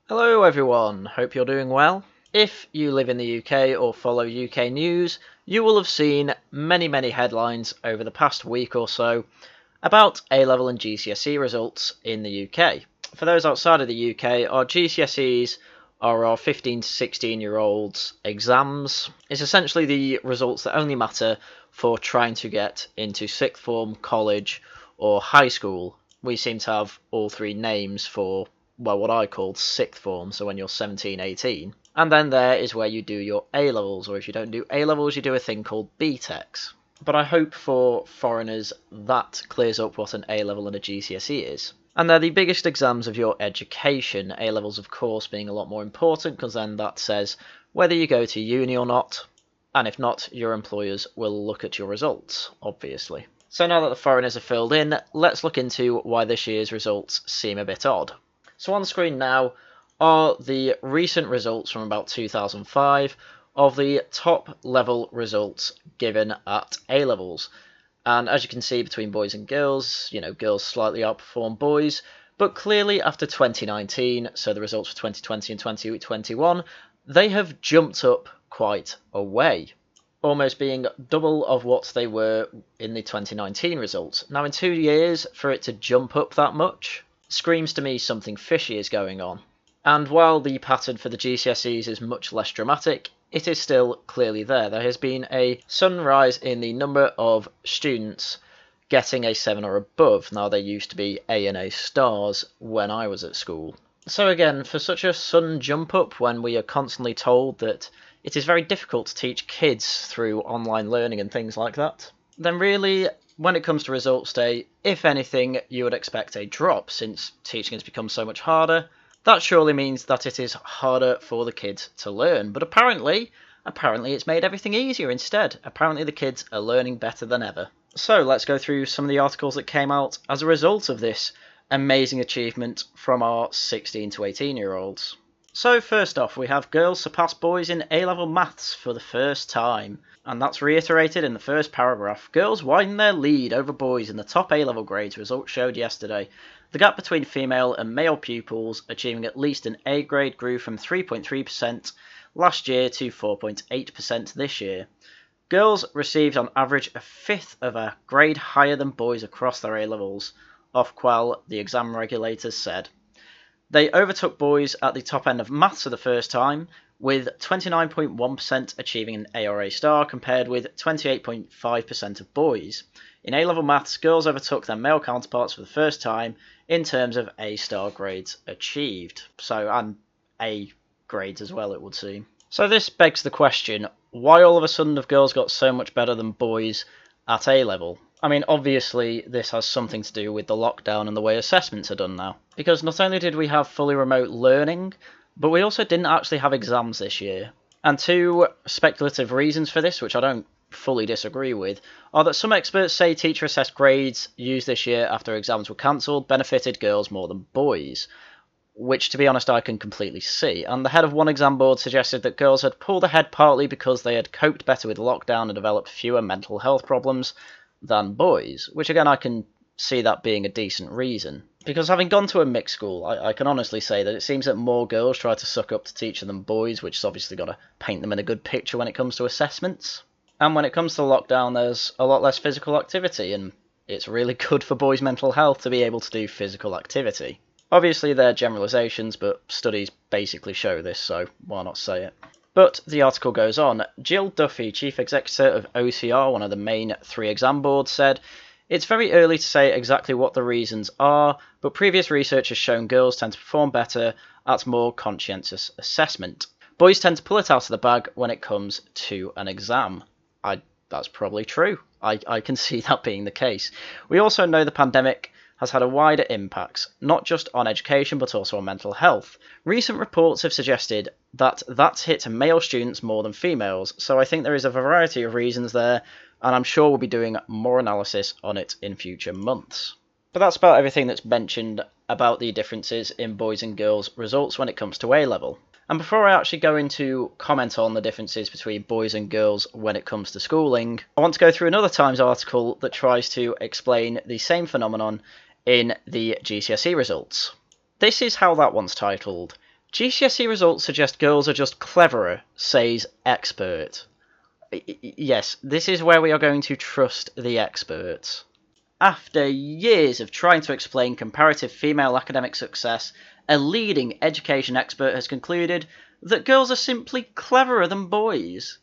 Hello everyone, hope you're doing well. If you live in the UK or follow UK news, you will have seen many headlines over the past week or so about A-level and GCSE results in the UK. For those outside of the UK, our GCSEs are our 15 to 16-year-olds exams. It's essentially the results that only matter for trying to get into sixth form, college or high school. We seem to have all three names for what I called sixth form, so when you're 17, 18. And then there is where you do your A-levels, or if you don't do A-levels, you do a thing called BTECs. But I hope for foreigners that clears up what an A-level and a GCSE is. And they're the biggest exams of your education, A-levels of course being a lot more important, because then that says whether you go to uni or not, and if not, your employers will look at your results, obviously. So now that the foreigners are filled in, let's look into why this year's results seem a bit odd. So on screen now are the recent results from about 2005 of the top level results given at A-levels. And as you can see between boys and girls, girls slightly outperform boys, but clearly after 2019, so the results for 2020 and 2021, they have jumped up quite a way, almost being double of what they were in the 2019 results. Now in 2 years, for it to jump up that much screams to me something fishy is going on. And while the pattern for the GCSEs is much less dramatic, it is still clearly there. There has been a sudden rise in the number of students getting a 7 or above. Now they used to be A and A stars when I was at school. So again, for such a sudden jump up when we are constantly told that it is very difficult to teach kids through online learning and things like that, then really, when it comes to results day, if anything, you would expect a drop since teaching has become so much harder. That surely means that it is harder for the kids to learn, but apparently it's made everything easier instead. Apparently the kids are learning better than ever. So let's go through some of the articles that came out as a result of this amazing achievement from our 16 to 18-year-olds. So first off, we have girls surpass boys in A-level maths for the first time. And that's reiterated in the first paragraph. Girls widen their lead over boys in the top A-level grades, results showed yesterday. The gap between female and male pupils achieving at least an A grade grew from 3.3% last year to 4.8% this year. Girls received on average a fifth of a grade higher than boys across their A-levels, Ofqual, the exam regulators said. They overtook boys at the top end of maths for the first time, with 29.1% achieving an A or A star compared with 28.5% of boys. In A-level maths, girls overtook their male counterparts for the first time in terms of A star grades achieved. And A grades as well, it would seem. So this begs the question, why all of a sudden have girls got so much better than boys at A-level? I mean, obviously this has something to do with the lockdown and the way assessments are done now. Because not only did we have fully remote learning, but we also didn't actually have exams this year. And two speculative reasons for this, which I don't fully disagree with, are that some experts say teacher-assessed grades used this year after exams were cancelled benefited girls more than boys, which to be honest I can completely see. And the head of one exam board suggested that girls had pulled ahead partly because they had coped better with lockdown and developed fewer mental health problems than boys, which again I can see that being a decent reason. Because having gone to a mixed school, I can honestly say that it seems that more girls try to suck up to teacher than boys, which has obviously got to paint them in a good picture when it comes to assessments. And when it comes to lockdown, there's a lot less physical activity, and it's really good for boys' mental health to be able to do physical activity. Obviously they're generalisations, but studies basically show this, so why not say it? But the article goes on. Jill Duffy, chief executive of OCR, one of the main 3 exam boards, said, "It's very early to say exactly what the reasons are, but previous research has shown girls tend to perform better at more conscientious assessment. Boys tend to pull it out of the bag when it comes to an exam." That's probably true. I can see that being the case. We also know the pandemic has had a wider impact, not just on education but also on mental health. Recent reports have suggested that that's hit male students more than females, so I think there is a variety of reasons there, and I'm sure we'll be doing more analysis on it in future months. But that's about everything that's mentioned about the differences in boys and girls results when it comes to A-level. And before I actually go into comment on the differences between boys and girls when it comes to schooling, I want to go through another Times article that tries to explain the same phenomenon in the GCSE results. This is how that one's titled: GCSE results suggest girls are just cleverer, says expert. Yes, this is where we are going to trust the experts. After years of trying to explain comparative female academic success, a leading education expert has concluded that girls are simply cleverer than boys.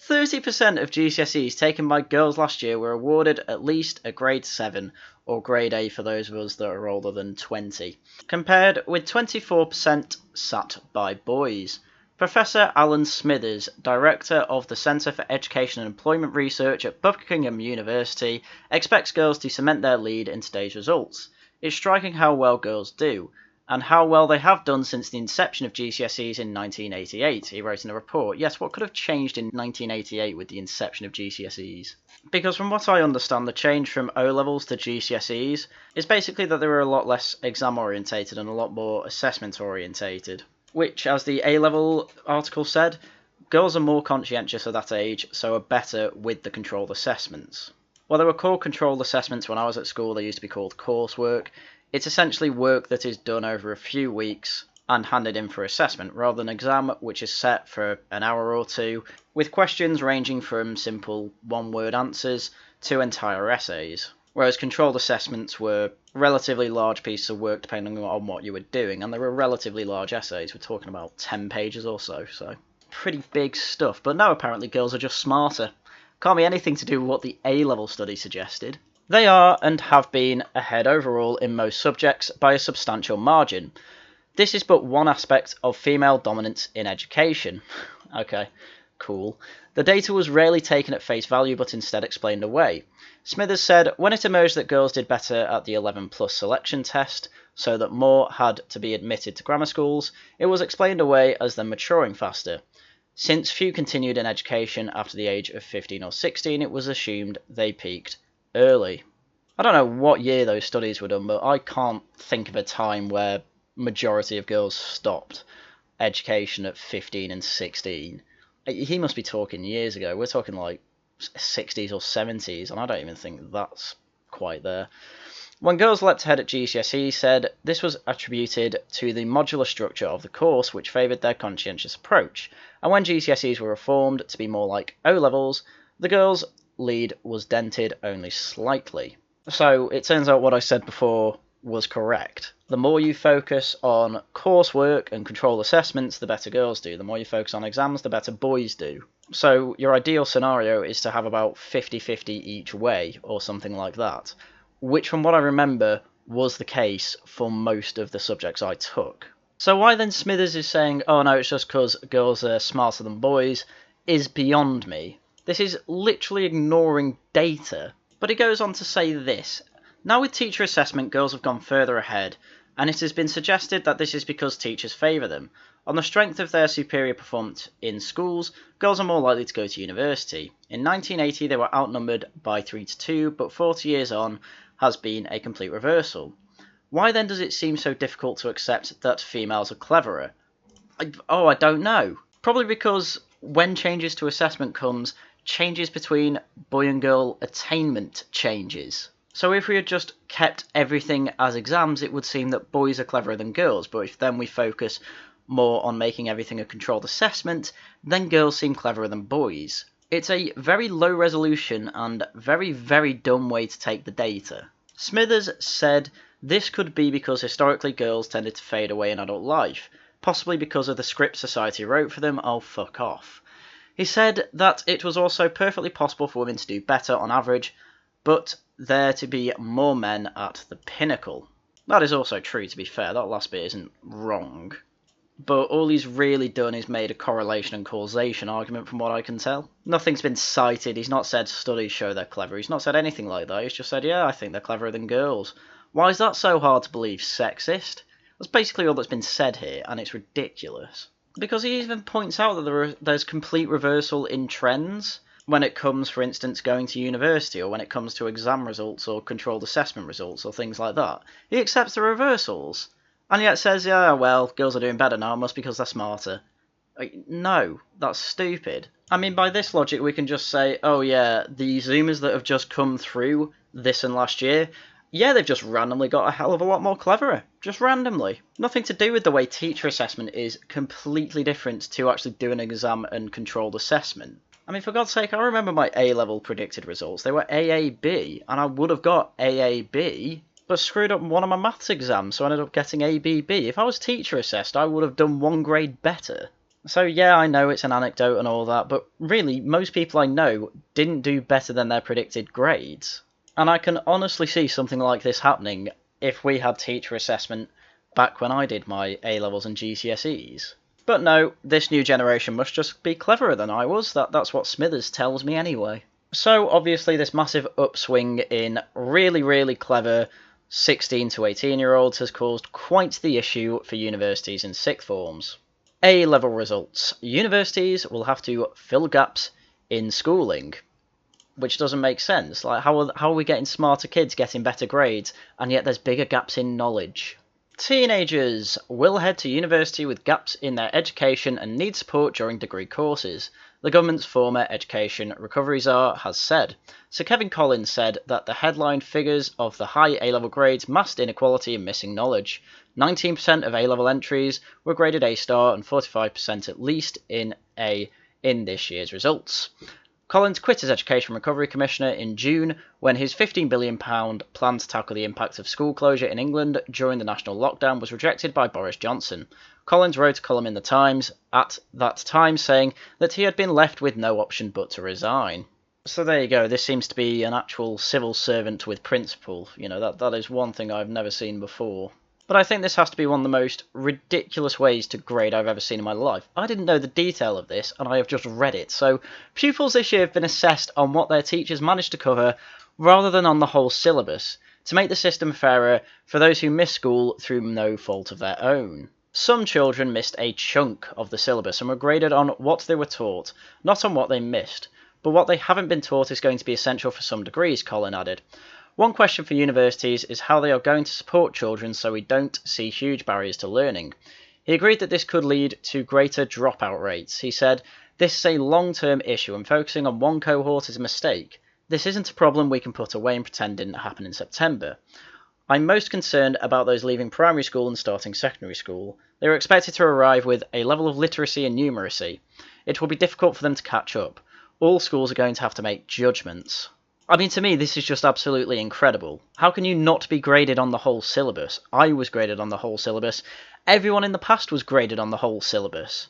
30% of GCSEs taken by girls last year were awarded at least a grade 7, or grade A for those of us that are older than 20, compared with 24% sat by boys. Professor Alan Smithers, Director of the Centre for Education and Employment Research at Buckingham University, expects girls to cement their lead in today's results. It's striking how well girls do, and how well they have done since the inception of GCSEs in 1988, he wrote in a report. Yes, what could have changed in 1988 with the inception of GCSEs? Because from what I understand, the change from O-levels to GCSEs is basically that they were a lot less exam-orientated and a lot more assessment-orientated. Which, as the A-level article said, girls are more conscientious at that age, so are better with the controlled assessments. While they were called controlled assessments when I was at school, they used to be called coursework. It's essentially work that is done over a few weeks and handed in for assessment, rather than an exam which is set for an hour or two, with questions ranging from simple one-word answers to entire essays. Whereas controlled assessments were relatively large pieces of work depending on what you were doing, and they were relatively large essays. We're talking about 10 pages or so pretty big stuff. But no, apparently girls are just smarter. Can't be anything to do with what the A-level study suggested. They are and have been ahead overall in most subjects by a substantial margin. This is but one aspect of female dominance in education. Okay, cool. The data was rarely taken at face value but instead explained away. Smithers said, when it emerged that girls did better at the 11 plus selection test, so that more had to be admitted to grammar schools, it was explained away as them maturing faster. Since few continued in education after the age of 15 or 16, it was assumed they peaked early. I don't know what year those studies were done, but I can't think of a time where majority of girls stopped education at 15 and 16. He must be talking years ago. We're talking like 60s or 70s, and I don't even think that's quite there. When girls leapt ahead at GCSE, he said this was attributed to the modular structure of the course, which favoured their conscientious approach. And when GCSEs were reformed to be more like O-levels, the girls' lead was dented only slightly. So it turns out what I said before was correct. The more you focus on coursework and control assessments, the better girls do. The more you focus on exams, the better boys do. So your ideal scenario is to have about 50-50 each way, or something like that, which from what I remember was the case for most of the subjects I took. So why then Smithers is saying, oh no, it's just because girls are smarter than boys, is beyond me. This is literally ignoring data. But he goes on to say this. Now with teacher assessment, girls have gone further ahead, and it has been suggested that this is because teachers favour them. On the strength of their superior performance in schools, girls are more likely to go to university. In 1980 they were outnumbered by 3-2, but 40 years on has been a complete reversal. Why then does it seem so difficult to accept that females are cleverer? I don't know. Probably because when changes to assessment comes, changes between boy and girl attainment changes. So if we had just kept everything as exams, it would seem that boys are cleverer than girls, but if then we focus more on making everything a controlled assessment, then girls seem cleverer than boys. It's a very low resolution and very, very dumb way to take the data. Smithers said this could be because historically girls tended to fade away in adult life, possibly because of the script society wrote for them. Oh, fuck off. He said that it was also perfectly possible for women to do better on average, but there to be more men at the pinnacle. That is also true, to be fair. That last bit isn't wrong. But all he's really done is made a correlation and causation argument from what I can tell. Nothing's been cited. He's not said studies show they're clever. He's not said anything like that. He's just said, yeah, I think they're cleverer than girls. Why is that so hard to believe? Sexist? That's basically all that's been said here, and it's ridiculous. Because he even points out that there's complete reversal in trends when it comes, for instance, going to university, or when it comes to exam results or controlled assessment results or things like that. He accepts the reversals. And yet says, yeah, well, girls are doing better now, must be because they're smarter. No, that's stupid. I mean, by this logic, we can just say, oh yeah, the Zoomers that have just come through this and last year, yeah, they've just randomly got a hell of a lot more cleverer. Just randomly. Nothing to do with the way teacher assessment is completely different to actually do an exam and controlled assessment. I mean, for God's sake, I remember my A-level predicted results. They were AAB, and I would have got AAB, but screwed up one of my maths exams, so I ended up getting ABB. If I was teacher assessed, I would have done 1 grade better. So yeah, I know it's an anecdote and all that, but really, most people I know didn't do better than their predicted grades. And I can honestly see something like this happening if we had teacher assessment back when I did my A-levels and GCSEs. But no, this new generation must just be cleverer than I was. That's what Smithers tells me anyway. So obviously this massive upswing in really, really clever 16 to 18-year-olds has caused quite the issue for universities in sixth forms. A-level results. Universities will have to fill gaps in schooling, which doesn't make sense. Like, how are we getting smarter kids getting better grades, and yet there's bigger gaps in knowledge? Teenagers will head to university with gaps in their education and need support during degree courses, the government's former Education Recovery Czar has said. Sir Kevin Collins said that the headline figures of the high A-level grades masked inequality and missing knowledge. 19% of A-level entries were graded A-star and 45% at least in A in this year's results. Collins quit as Education Recovery Commissioner in June when his £15 billion plan to tackle the impact of school closure in England during the national lockdown was rejected by Boris Johnson. Collins wrote a column in The Times at that time saying that he had been left with no option but to resign. So there you go, this seems to be an actual civil servant with principle. You know, that is one thing I've never seen before. But I think this has to be one of the most ridiculous ways to grade I've ever seen in my life. I didn't know the detail of this, and I have just read it. So pupils this year have been assessed on what their teachers managed to cover, rather than on the whole syllabus, to make the system fairer for those who miss school through no fault of their own. Some children missed a chunk of the syllabus and were graded on what they were taught, not on what they missed. But what they haven't been taught is going to be essential for some degrees, Colin added. One question for universities is how they are going to support children so we don't see huge barriers to learning. He agreed that this could lead to greater dropout rates. He said, "This is a long-term issue and focusing on one cohort is a mistake. This isn't a problem we can put away and pretend didn't happen in September. I'm most concerned about those leaving primary school and starting secondary school. They are expected to arrive with a level of literacy and numeracy. It will be difficult for them to catch up. All schools are going to have to make judgments." I mean, to me, this is just absolutely incredible. How can you not be graded on the whole syllabus? I was graded on the whole syllabus. Everyone in the past was graded on the whole syllabus.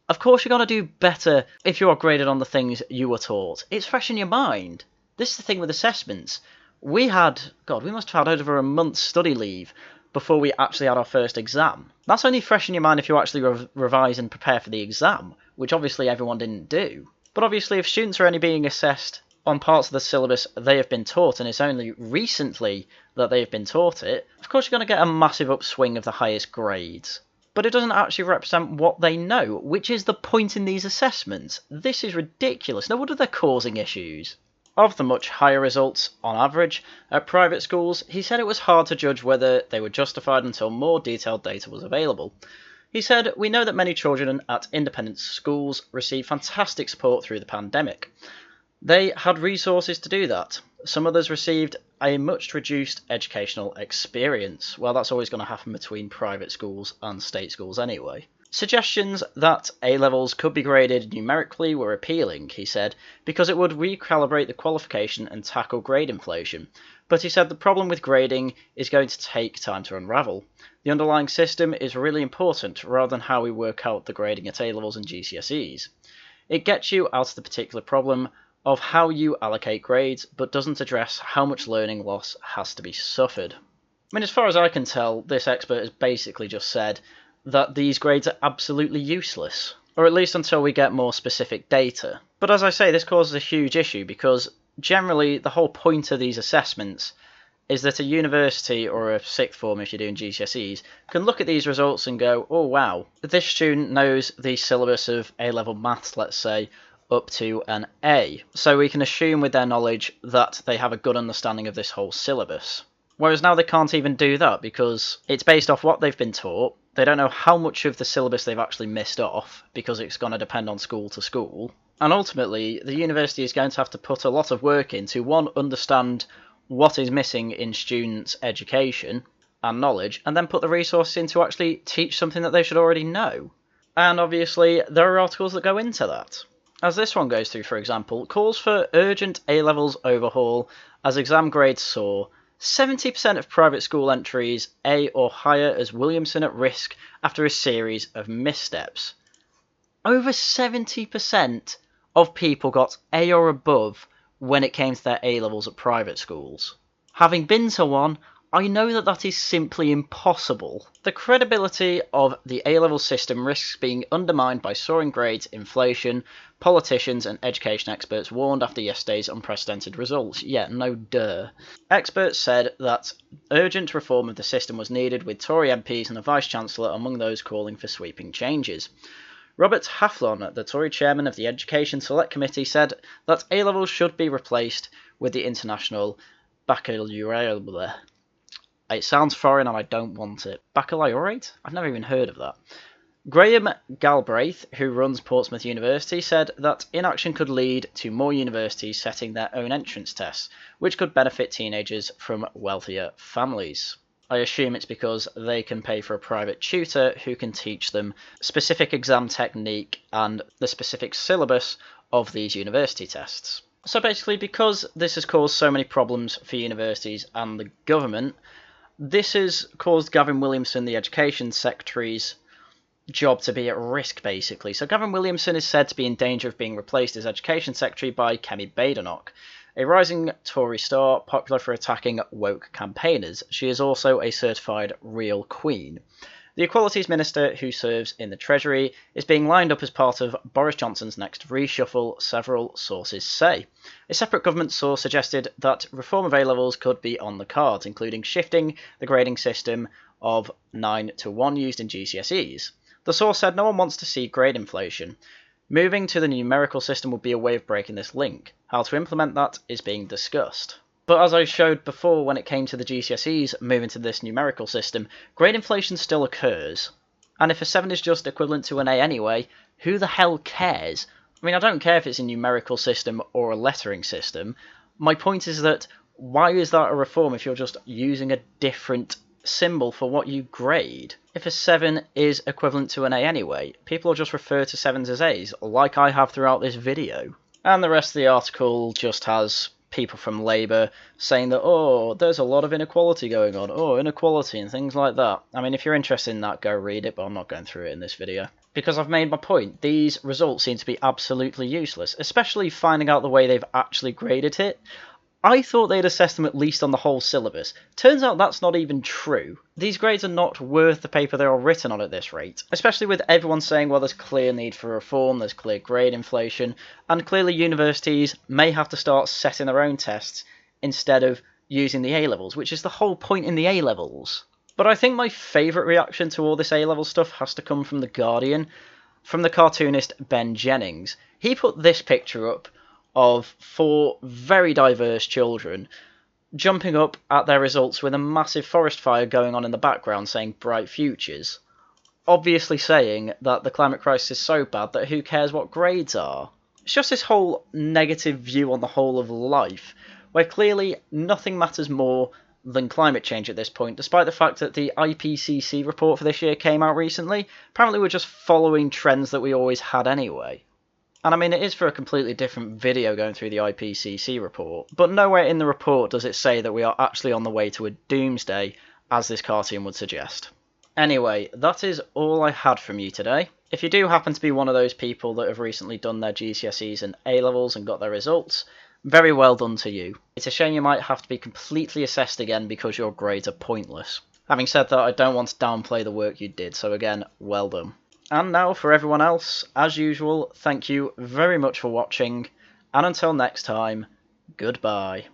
Of course you're going to do better if you are graded on the things you were taught. It's fresh in your mind. This is the thing with assessments. We must have had over a month's study leave before we actually had our first exam. That's only fresh in your mind if you actually revise and prepare for the exam, which obviously everyone didn't do. But obviously if students are only being assessed on parts of the syllabus they have been taught, and it's only recently that they have been taught it, of course you're going to get a massive upswing of the highest grades. But it doesn't actually represent what they know, which is the point in these assessments. This is ridiculous. No wonder they're causing issues. Of the much higher results, on average, at private schools, he said it was hard to judge whether they were justified until more detailed data was available. He said, "We know that many children at independent schools receive fantastic support through the pandemic. They had resources to do that. Some others received a much reduced educational experience." Well, that's always going to happen between private schools and state schools anyway. Suggestions that A-levels could be graded numerically were appealing, he said, because it would recalibrate the qualification and tackle grade inflation. But he said the problem with grading is going to take time to unravel. The underlying system is really important rather than how we work out the grading at A-levels and GCSEs. It gets you out of the particular problem of how you allocate grades, but doesn't address how much learning loss has to be suffered. I mean, as far as I can tell, this expert has basically just said that these grades are absolutely useless, or at least until we get more specific data. But as I say, this causes a huge issue because generally the whole point of these assessments is that a university or a sixth form, if you're doing GCSEs, can look at these results and go, oh wow, this student knows the syllabus of A-level maths, let's say, up to an A. So we can assume with their knowledge that they have a good understanding of this whole syllabus. Whereas now they can't even do that because it's based off what they've been taught. They don't know how much of the syllabus they've actually missed off because it's going to depend on school to school. And ultimately, the university is going to have to put a lot of work in to, one, understand what is missing in students' education and knowledge, and then put the resources in to actually teach something that they should already know. And obviously, there are articles that go into that. As this one goes through, for example, calls for urgent A-levels overhaul as exam grades soar. 70% of private school entries A or higher as Williamson at risk after a series of missteps. Over 70% of people got A or above when it came to their A-levels at private schools. Having been to one, I know that that is simply impossible. The credibility of the A-level system risks being undermined by soaring grades, inflation. Politicians and education experts warned after yesterday's unprecedented results. Yeah, no duh. Experts said that urgent reform of the system was needed, with Tory MPs and the Vice-Chancellor among those calling for sweeping changes. Robert Haflon, the Tory chairman of the Education Select Committee, said that A-levels should be replaced with the International Baccalaureate. It sounds foreign and I don't want it. Baccalaureate? I've never even heard of that. Graham Galbraith, who runs Portsmouth University, said that inaction could lead to more universities setting their own entrance tests, which could benefit teenagers from wealthier families. I assume it's because they can pay for a private tutor who can teach them specific exam technique and the specific syllabus of these university tests. So basically, because this has caused so many problems for universities and the government, this has caused Gavin Williamson, the Education Secretary's job, to be at risk, basically. So Gavin Williamson is said to be in danger of being replaced as Education Secretary by Kemi Badenoch, a rising Tory star popular for attacking woke campaigners. She is also a certified real queen. The Equalities Minister, who serves in the Treasury, is being lined up as part of Boris Johnson's next reshuffle, several sources say. A separate government source suggested that reform of A-levels could be on the cards, including shifting the grading system of 9 to 1 used in GCSEs. The source said no one wants to see grade inflation. Moving to the numerical system would be a way of breaking this link. How to implement that is being discussed. But as I showed before, when it came to the GCSEs moving to this numerical system, grade inflation still occurs. And if a 7 is just equivalent to an A anyway, who the hell cares? I mean, I don't care if it's a numerical system or a lettering system. My point is that why is that a reform if you're just using a different symbol for what you grade? If a 7 is equivalent to an A anyway, people will just refer to 7s as A's, like I have throughout this video. And the rest of the article just has people from Labour saying that, oh, there's a lot of inequality going on, oh, inequality and things like that. I mean, if you're interested in that, go read it, but I'm not going through it in this video. Because I've made my point, these results seem to be absolutely useless, especially finding out the way they've actually graded it. I thought they'd assess them at least on the whole syllabus. Turns out that's not even true. These grades are not worth the paper they are written on at this rate, especially with everyone saying, well, there's clear need for reform, there's clear grade inflation, and clearly universities may have to start setting their own tests instead of using the A-levels, which is the whole point in the A-levels. But I think my favourite reaction to all this A-level stuff has to come from The Guardian, from the cartoonist Ben Jennings. He put this picture up of 4 very diverse children jumping up at their results with a massive forest fire going on in the background saying bright futures, obviously saying that the climate crisis is so bad that who cares what grades are. It's just this whole negative view on the whole of life, where clearly nothing matters more than climate change at this point, despite the fact that the IPCC report for this year came out recently. Apparently we're just following trends that we always had anyway. And I mean, it is for a completely different video going through the IPCC report, but nowhere in the report does it say that we are actually on the way to a doomsday, as this cartoon would suggest. Anyway, that is all I had from you today. If you do happen to be one of those people that have recently done their GCSEs and A-levels and got their results, very well done to you. It's a shame you might have to be completely assessed again because your grades are pointless. Having said that, I don't want to downplay the work you did, so again, well done. And now for everyone else, as usual, thank you very much for watching, and until next time, goodbye.